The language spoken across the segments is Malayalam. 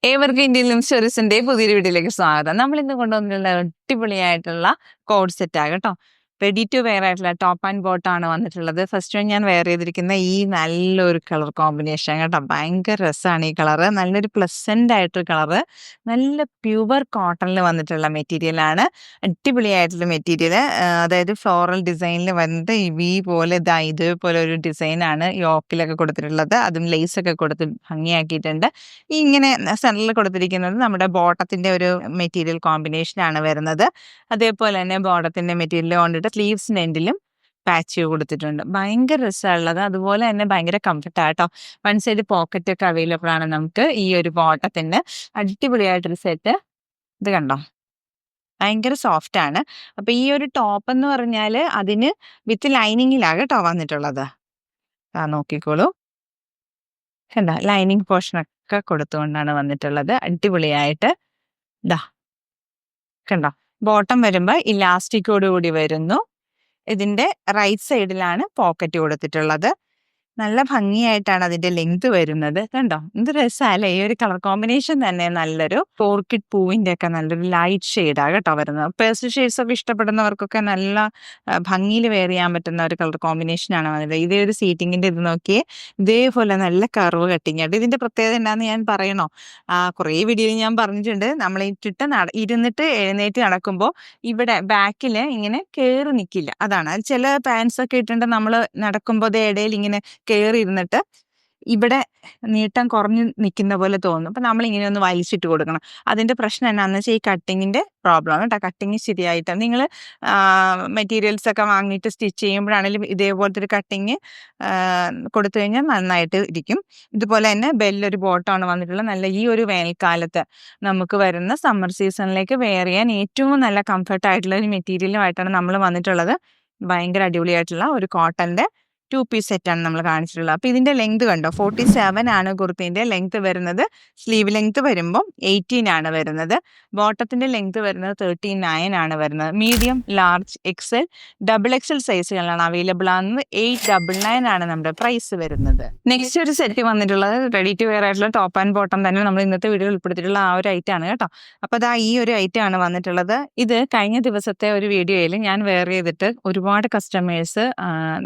ഏവർക്കും ഇന്ത്യൻ സ്റ്റോറീസിന്റെ പുതിയൊരു വീഡിയോയിലേക്ക് സ്വാഗതം. നമ്മൾ ഇന്ന് കൊണ്ടുവന്നിട്ടുള്ള അടിപൊളിയായിട്ടുള്ള കോഡ് സെറ്റ് ആകട്ടോ. റെഡി ടു വെയർ ആയിട്ടുള്ള ടോപ്പ് ആൻഡ് ബോട്ടം ആണ് വന്നിട്ടുള്ളത്. ഫസ്റ്റ് ഞാൻ വെയർ ചെയ്തിരിക്കുന്ന ഈ നല്ലൊരു കളർ കോമ്പിനേഷൻ കേട്ടോ. ഭയങ്കര രസമാണ് ഈ കളറ്. നല്ലൊരു പ്ലസന്റ് ആയിട്ടൊരു കളറ്. നല്ല പ്യുവർ കോട്ടണിൽ വന്നിട്ടുള്ള മെറ്റീരിയൽ ആണ്. അടിപൊളിയായിട്ടുള്ള മെറ്റീരിയൽ. അതായത് ഫ്ലോറൽ ഡിസൈനിൽ വന്നിട്ട് ഈ വി പോലെ ഇതേപോലെ ഒരു ഡിസൈനാണ് യോക്കിലൊക്കെ കൊടുത്തിട്ടുള്ളത്. അതും ലേസ് ഒക്കെ കൊടുത്ത് ഭംഗിയാക്കിയിട്ടുണ്ട്. ഇങ്ങനെ സെന്ററിൽ കൊടുത്തിരിക്കുന്നത് നമ്മുടെ ബോട്ടത്തിന്റെ ഒരു മെറ്റീരിയൽ കോമ്പിനേഷൻ ആണ് വരുന്നത്. അതേപോലെ തന്നെ ബോട്ടത്തിന്റെ മെറ്റീരിയൽ കൊണ്ടിട്ട് സ്ലീവ്സിന്റെ എൻഡിലും പാച്ച് കൊടുത്തിട്ടുണ്ട്. ഭയങ്കര രസമുള്ളത്. അതുപോലെ തന്നെ ഭയങ്കര കംഫർട്ടാട്ടോ. വൺ സൈഡ് പോക്കറ്റ് ഒക്കെ അവൈലബിൾ ആണ് നമുക്ക് ഈ ഒരു ബോട്ടത്തിന്റെ. അടിപൊളിയായിട്ടൊരു സെറ്റ്. ഇത് കണ്ടോ, ഭയങ്കര സോഫ്റ്റ് ആണ്. അപ്പൊ ഈ ഒരു ടോപ്പ് എന്ന് പറഞ്ഞാല് അതിന് വിത്ത് ലൈനിങ്ങിലാണ് കേട്ടോ വന്നിട്ടുള്ളത്. നോക്കിക്കോളൂ, കണ്ടോ, ലൈനിങ് പോർഷൻ ഒക്കെ കൊടുത്തുകൊണ്ടാണ് വന്നിട്ടുള്ളത്. അടിപൊളിയായിട്ട് ഇതാ കണ്ടോ, ബോട്ടം വരുമ്പോൾ ഇലാസ്റ്റിക്കോട് കൂടി വരുന്നു. ഇതിന്റെ റൈറ്റ് സൈഡിലാണ് പോക്കറ്റ് കൊടുത്തിട്ടുള്ളത്. നല്ല ഭംഗിയായിട്ടാണ് അതിന്റെ ലെങ്ത് വരുന്നത്. കണ്ടോ, എന്ത് രസമല്ലേ ഈ ഒരു കളർ കോമ്പിനേഷൻ തന്നെ. നല്ലൊരു ഓർക്കിഡ് പൂവിന്റെ ഒക്കെ നല്ലൊരു ലൈറ്റ് ഷെയ്ഡാ കേട്ടോ വരുന്നത്. പേസ്റ്റൽ ഷെയ്ഡ്സ് ഒക്കെ ഇഷ്ടപ്പെടുന്നവർക്കൊക്കെ നല്ല ഭംഗിയിൽ വെയർ ചെയ്യാൻ പറ്റുന്ന ഒരു കളർ കോമ്പിനേഷൻ ആണ് വന്നത്. ഇതേ ഒരു സീറ്റിങ്ങിന്റെ ഇത് നോക്കിയേ, ഇതേപോലെ നല്ല കർവ് കട്ടിങ് ആയിട്ട്. ഇതിന്റെ പ്രത്യേകത എന്താണെന്ന് ഞാൻ പറയണോ? കുറേ വീഡിയോയിൽ ഞാൻ പറഞ്ഞിട്ടുണ്ട്. നമ്മൾ ഇരുന്നിട്ട് എഴുന്നേറ്റ് നടക്കുമ്പോൾ ഇവിടെ ബാക്കില് ഇങ്ങനെ കയറി നിൽക്കില്ല. അതാണ്. ചില പാൻസ് ഒക്കെ ഇട്ടിട്ട് നമ്മൾ നടക്കുമ്പോൾ ഇടയിൽ ഇങ്ങനെ കയറി ഇരുന്നിട്ട് ഇവിടെ നീട്ടം കുറഞ്ഞു നിൽക്കുന്ന പോലെ തോന്നും. അപ്പൊ നമ്മൾ ഇങ്ങനെ ഒന്ന് വലിച്ചിട്ട് കൊടുക്കണം. അതിന്റെ പ്രശ്നം എന്നാന്ന് വെച്ചാൽ ഈ കട്ടിങ്ങിന്റെ പ്രോബ്ലം ആണ് കേട്ടോ. കട്ടിങ് ശരിയായിട്ട് നിങ്ങൾ മെറ്റീരിയൽസ് ഒക്കെ വാങ്ങിയിട്ട് സ്റ്റിച്ച് ചെയ്യുമ്പോഴാണെങ്കിലും ഇതേപോലത്തെ ഒരു കട്ടിങ് കൊടുത്തു കഴിഞ്ഞാൽ നന്നായിട്ട് ഇരിക്കും. ഇതുപോലെ തന്നെ ബെല്ലൊരു ബോട്ടമാണ് വന്നിട്ടുള്ളത്. നല്ല ഈ ഒരു വേനൽക്കാലത്ത് നമുക്ക് വരുന്ന സമ്മർ സീസണിലേക്ക് വെയർ ചെയ്യാൻ ഏറ്റവും നല്ല കംഫർട്ട് ആയിട്ടുള്ള ഒരു മെറ്റീരിയലുമായിട്ടാണ് നമ്മൾ വന്നിട്ടുള്ളത്. ഭയങ്കര അടിപൊളിയായിട്ടുള്ള ഒരു കോട്ടന്റെ 2 പീസ് സെറ്റാണ് നമ്മൾ കാണിച്ചിട്ടുള്ളത്. അപ്പൊ ഇതിന്റെ ലെങ്ത് കണ്ടോ, 47 ആണ് കുർത്തിന്റെ ലെങ്ത് വരുന്നത്. സ്ലീവ് ലെങ്ത് വരുമ്പോൾ 18 ആണ് വരുന്നത്. ബോട്ടത്തിന്റെ ലെങ്ത് വരുന്നത് 39 ആണ് വരുന്നത്. Medium, large, XL, double XL സൈസുകളാണ് അവൈലബിൾ ആകുന്നത്. 899 ആണ് നമ്മുടെ പ്രൈസ് വരുന്നത്. നെക്സ്റ്റ് ഒരു സെറ്റ് വന്നിട്ടുള്ളത് റെഡി ടു വെയർ ആയിട്ടുള്ള ടോപ്പ് ആൻഡ് ബോട്ടം തന്നെ നമ്മൾ ഇന്നത്തെ വീഡിയോ ഉൾപ്പെടുത്തിയിട്ടുള്ള ആ ഒരു ഐറ്റം ആണ് കേട്ടോ. അപ്പൊ അതാ ഈ ഒരു ഐറ്റം ആണ് വന്നിട്ടുള്ളത്. ഇത് കഴിഞ്ഞ ദിവസത്തെ ഒരു വീഡിയോയിൽ ഞാൻ വെയർ ചെയ്തിട്ട് ഒരുപാട് കസ്റ്റമേഴ്സ്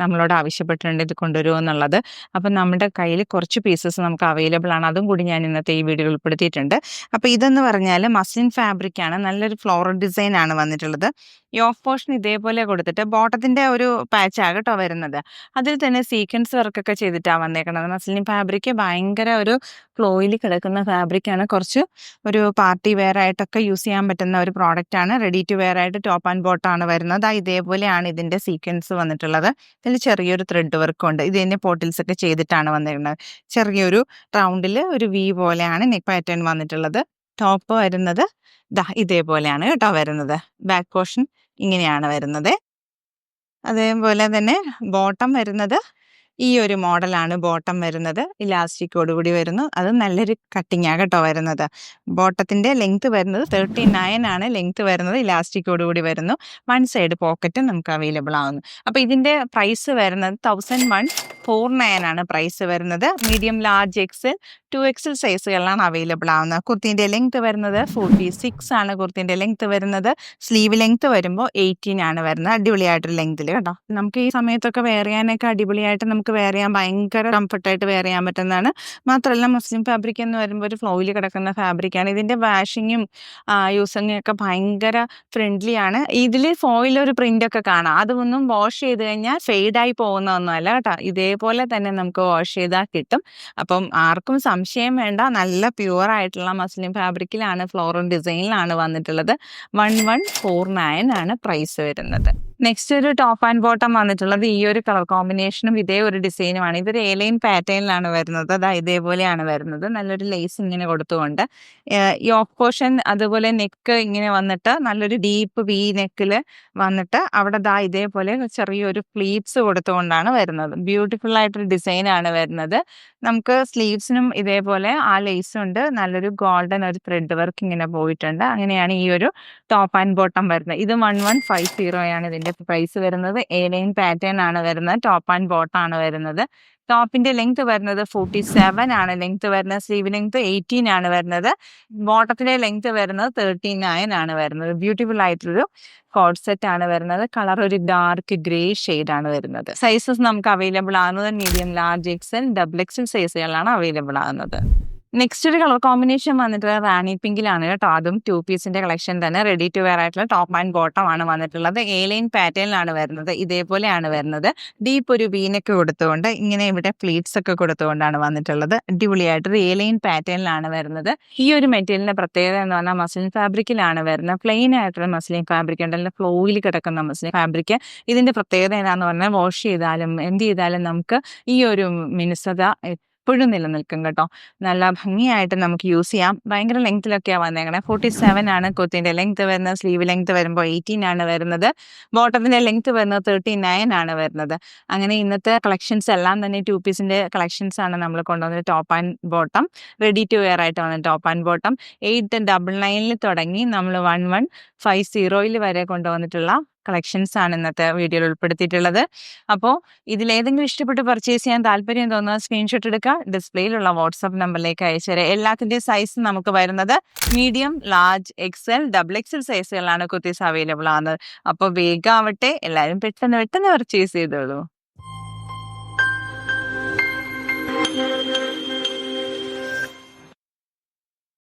നമ്മളോട് ആവശ്യപ്പെട്ടു ഇത് കൊണ്ടുവരുമോ എന്നുള്ളത്. അപ്പം നമ്മുടെ കയ്യിൽ കുറച്ച് പീസസ് നമുക്ക് അവൈലബിൾ ആണ്. അതും കൂടി ഞാൻ ഇന്നത്തെ ഈ വീഡിയോ ഉൾപ്പെടുത്തിയിട്ടുണ്ട്. അപ്പം ഇതെന്ന് പറഞ്ഞാൽ മസ്ലിൻ ഫാബ്രിക് ആണ്. നല്ലൊരു ഫ്ലോറൽ ഡിസൈൻ ആണ് വന്നിട്ടുള്ളത്. യോക്ക് പോർഷൻ ഇതേപോലെ കൊടുത്തിട്ട് ബോട്ടത്തിന്റെ ഒരു പാച്ച് ആകട്ടോ വരുന്നത്. അതിൽ തന്നെ സീക്വൻസ് വർക്കൊക്കെ ചെയ്തിട്ടാണ് വന്നേക്കുന്നത്. മസ്ലിൻ ഫാബ്രിക് ഭയങ്കര ഒരു ഫ്ലോയിൽ കിടക്കുന്ന ഫാബ്രിക് ആണ്. കുറച്ച് ഒരു പാർട്ടി വെയർ ആയിട്ടൊക്കെ യൂസ് ചെയ്യാൻ പറ്റുന്ന ഒരു പ്രോഡക്റ്റ് ആണ്. റെഡി ടു വെയർ ആയിട്ട് ടോപ്പ് ആൻഡ് ബോട്ടം ആണ് വരുന്നത്. ഇതേപോലെയാണ് ഇതിന്റെ സീക്വൻസ് വന്നിട്ടുള്ളത്. ഇതിൽ ചെറിയൊരു ത്രെഡ് വർക്കും ഉണ്ട്. ഇത് തന്നെ പോട്ടിൽസ് ഒക്കെ ചെയ്തിട്ടാണ് വന്നിരുന്നത്. ചെറിയൊരു റൗണ്ടിൽ ഒരു വി പോലെയാണ് നെക്ക് പാറ്റേൺ വന്നിട്ടുള്ളത്. ടോപ്പ് വരുന്നത് ഇതേപോലെയാണ് കേട്ടോ വരുന്നത്. ബാക്ക് പോർഷൻ ഇങ്ങനെയാണ് വരുന്നത്. അതേപോലെ തന്നെ ബോട്ടം വരുന്നത് ഈ ഒരു മോഡലാണ് ബോട്ടം വരുന്നത്. ഇലാസ്റ്റിക്കോട് കൂടി വരുന്നു. അത് നല്ലൊരു കട്ടിങ് ആകട്ടോ വരുന്നത്. ബോട്ടത്തിന്റെ ലെങ്ത് വരുന്നത് 39 ആണ് ലെങ്ത് വരുന്നത്. ഇലാസ്റ്റിക്കോട് കൂടി വരുന്നു. വൺ സൈഡ് പോക്കറ്റ് നമുക്ക് അവൈലബിൾ ആവുന്നു. അപ്പൊ ഇതിന്റെ പ്രൈസ് വരുന്നത് 1149 ആണ് പ്രൈസ് വരുന്നത്. മീഡിയം, ലാർജ്, എക്സൽ, 2XL സൈസുകളിലാണ് അവൈലബിൾ ആവുന്നത്. കുർത്തിന്റെ ലെങ്ത് വരുന്നത് 46 ആണ്. കുർത്തിന്റെ ലെങ്ത് വരുന്നത്. സ്ലീവ് ലെങ്ത് വരുമ്പോൾ 18 ആണ് വരുന്നത്. അടിപൊളിയായിട്ടൊരു ലെങ്തിൽ കേട്ടോ. നമുക്ക് ഈ സമയത്തൊക്കെ വെയർ ചെയ്യാനൊക്കെ അടിപൊളിയായിട്ട് നമുക്ക് വെയർ ചെയ്യാൻ ഭയങ്കര കംഫർട്ടായിട്ട് വെയർ ചെയ്യാൻ പറ്റുന്നതാണ്. മാത്രമല്ല മസ്ലിൻ ഫാബ്രിക് എന്ന് വരുമ്പോൾ ഒരു ഫ്ലോയിൽ കിടക്കുന്ന ഫാബ്രിക്കാണ്. ഇതിന്റെ വാഷിങ്ങും യൂസിങ്ങും ഒക്കെ ഭയങ്കര ഫ്രണ്ട്ലി ആണ്. ഇതിൽ ഫോയിൽ ഒരു പ്രിന്റ് ഒക്കെ കാണാം. അതൊന്നും വാഷ് ചെയ്ത് കഴിഞ്ഞാൽ ഫെയ്ഡായി പോകുന്നൊന്നുമല്ല കേട്ടോ. ഇതേപോലെ തന്നെ നമുക്ക് വാഷ് ചെയ്താൽ കിട്ടും. അപ്പം ആർക്കും സംശയം വേണ്ട. നല്ല പ്യുവർ ആയിട്ടുള്ള മസ്ലിൻ ഫാബ്രിക്കിലാണ്, ഫ്ലോറൽ ഡിസൈനിലാണ് വന്നിട്ടുള്ളത്. 1149 ആണ് പ്രൈസ് വരുന്നത്. നെക്സ്റ്റ് ഒരു ടോപ്പ് ആൻഡ് ബോട്ടം വന്നിട്ടുള്ളത് ഈ ഒരു കളർ കോമ്പിനേഷനും ഇതേ ഒരു ഡിസൈനുമാണ്. ഇതൊരു എലൈൻ പാറ്റേണിലാണ് വരുന്നത്. ഇതേപോലെയാണ് വരുന്നത്. നല്ലൊരു ലേസ് ഇങ്ങനെ കൊടുത്തുകൊണ്ട് യോക്ക് പോർഷൻ അതുപോലെ നെക്ക് ഇങ്ങനെ വന്നിട്ട് നല്ലൊരു ഡീപ്പ് വി നെക്കിൽ വന്നിട്ട് അവിടെ ഇതേപോലെ ചെറിയൊരു ഫ്ലീറ്റ്സ് കൊടുത്തുകൊണ്ടാണ് വരുന്നത്. ബ്യൂട്ടിഫുൾ ആയിട്ടൊരു ഡിസൈനാണ് വരുന്നത്. നമുക്ക് സ്ലീവ്സിനും ഇതേപോലെ ആ ലേസ് ഉണ്ട്. നല്ലൊരു ഗോൾഡൻ ഒരു ത്രെഡ് വർക്ക് ഇങ്ങനെ പോയിട്ടുണ്ട്. അങ്ങനെയാണ് ഈ ഒരു ടോപ്പ് ആൻഡ് ബോട്ടം വരുന്നത്. ഇത് 1150 ആണ് ഇതിന്റെ പ്രൈസ് വരുന്നത്. എ ലൈൻ പാറ്റേൺ ആണ് വരുന്നത്. ടോപ്പ് ആൻഡ് ബോട്ടം ആണ് വരുന്നത്. ടോപ്പിന്റെ ലെങ്ത് വരുന്നത് 47 ആണ് ലെങ്ത് വരുന്നത്. സ്ലീവ് ലെങ്ത് 18 ആണ് വരുന്നത്. ബോട്ടത്തിന്റെ ലെങ്ത് വരുന്നത് 39 ആണ് വരുന്നത്. ബ്യൂട്ടിഫുൾ ആയിട്ടൊരു കോഡ് സെറ്റ് ആണ് വരുന്നത്. കളർ ഒരു ഡാർക്ക് ഗ്രേ ഷെയ്ഡ് ആണ് വരുന്നത്. സൈസസ് നമുക്ക് അവൈലബിൾ ആകുന്നത് medium, large, XL, double XL സൈസുകളാണ് അവൈലബിൾ ആകുന്നത്. നെക്സ്റ്റ് ഒരു കളർ കോമ്പിനേഷൻ വന്നിട്ട് റാണി പിങ്കിലാണ് കേട്ടോ. അതും 2 പീസിന്റെ കളക്ഷൻ തന്നെ. റെഡി ടു വെയർ ആയിട്ടുള്ള ടോപ്പ് ആൻഡ് ബോട്ടം ആണ് വന്നിട്ടുള്ളത്. എ ലൈൻ പാറ്റേണിലാണ് വരുന്നത്. ഇതേപോലെയാണ് വരുന്നത്. ഡീപ്പ് ഒരു വീനൊക്കെ കൊടുത്തുകൊണ്ട് ഇങ്ങനെ ഇവിടെ പ്ലീറ്റ്സ് ഒക്കെ കൊടുത്തുകൊണ്ടാണ് വന്നിട്ടുള്ളത്. അടിപൊളിയായിട്ടൊരു എ ലൈൻ പാറ്റേണിലാണ് വരുന്നത്. ഈ ഒരു മെറ്റീരിയലിന്റെ പ്രത്യേകത എന്ന് പറഞ്ഞാൽ മസ്ലിൻ ഫാബ്രിക്കിലാണ് വരുന്നത്. പ്ലെയിൻ ആയിട്ടുള്ള മസ്ലിൻ ഫാബ്രിക് ഉണ്ടല്ലോ, ഫ്ലോയിൽ കിടക്കുന്ന മസ്ലിൻ ഫാബ്രിക്. ഇതിന്റെ പ്രത്യേകത എന്താന്ന് പറഞ്ഞാൽ വാഷ് ചെയ്താലും എന്ത് ചെയ്താലും നമുക്ക് ഈ ഒരു മിനുസത എപ്പോഴും നിലനിൽക്കും കേട്ടോ. നല്ല ഭംഗിയായിട്ട് നമുക്ക് യൂസ് ചെയ്യാം. ഭയങ്കര ലെങ്ത്തിലൊക്കെയാണ് വന്നേക്കണേ. 47 ആണ് കുത്തിന്റെ ലെങ്ത് വരുന്നത്. സ്ലീവ് ലെങ്ത് വരുമ്പോൾ 18 ആണ് വരുന്നത്. ബോട്ടത്തിന്റെ ലെങ്ത് വരുന്നത് 39 ആണ് വരുന്നത്. അങ്ങനെ ഇന്നത്തെ കളക്ഷൻസ് എല്ലാം തന്നെ 2 പീസിന്റെ കളക്ഷൻസ് ആണ് നമ്മൾ കൊണ്ടുവന്നത്. Top and bottom ready to wear ആയിട്ട് വന്നത്. ടോപ്പ് ആൻഡ് ബോട്ടം 899 തുടങ്ങി നമ്മൾ 1150 വരെ കൊണ്ടുവന്നിട്ടുള്ള കളക്ഷൻസ് ആണ് ഇന്നത്തെ വീഡിയോയിൽ ഉൾപ്പെടുത്തിയിട്ടുള്ളത്. അപ്പോൾ ഇതിലേതെങ്കിലും ഇഷ്ടപ്പെട്ട് പർച്ചേസ് ചെയ്യാൻ താല്പര്യം തോന്നുന്ന സ്ക്രീൻഷോട്ട് എടുക്കുക, ഡിസ്പ്ലേയിലുള്ള വാട്സാപ്പ് നമ്പറിലേക്ക് അയച്ചു തരാം. എല്ലാത്തിൻ്റെയും സൈസ് നമുക്ക് വരുന്നത് medium, large, XL, double XL സൈസുകളാണ് കുർത്തീസ് അവൈലബിൾ ആകുന്നത്. അപ്പോൾ വേഗം ആവട്ടെ, എല്ലാവരും പെട്ടെന്ന് പർച്ചേസ് ചെയ്തോളൂ.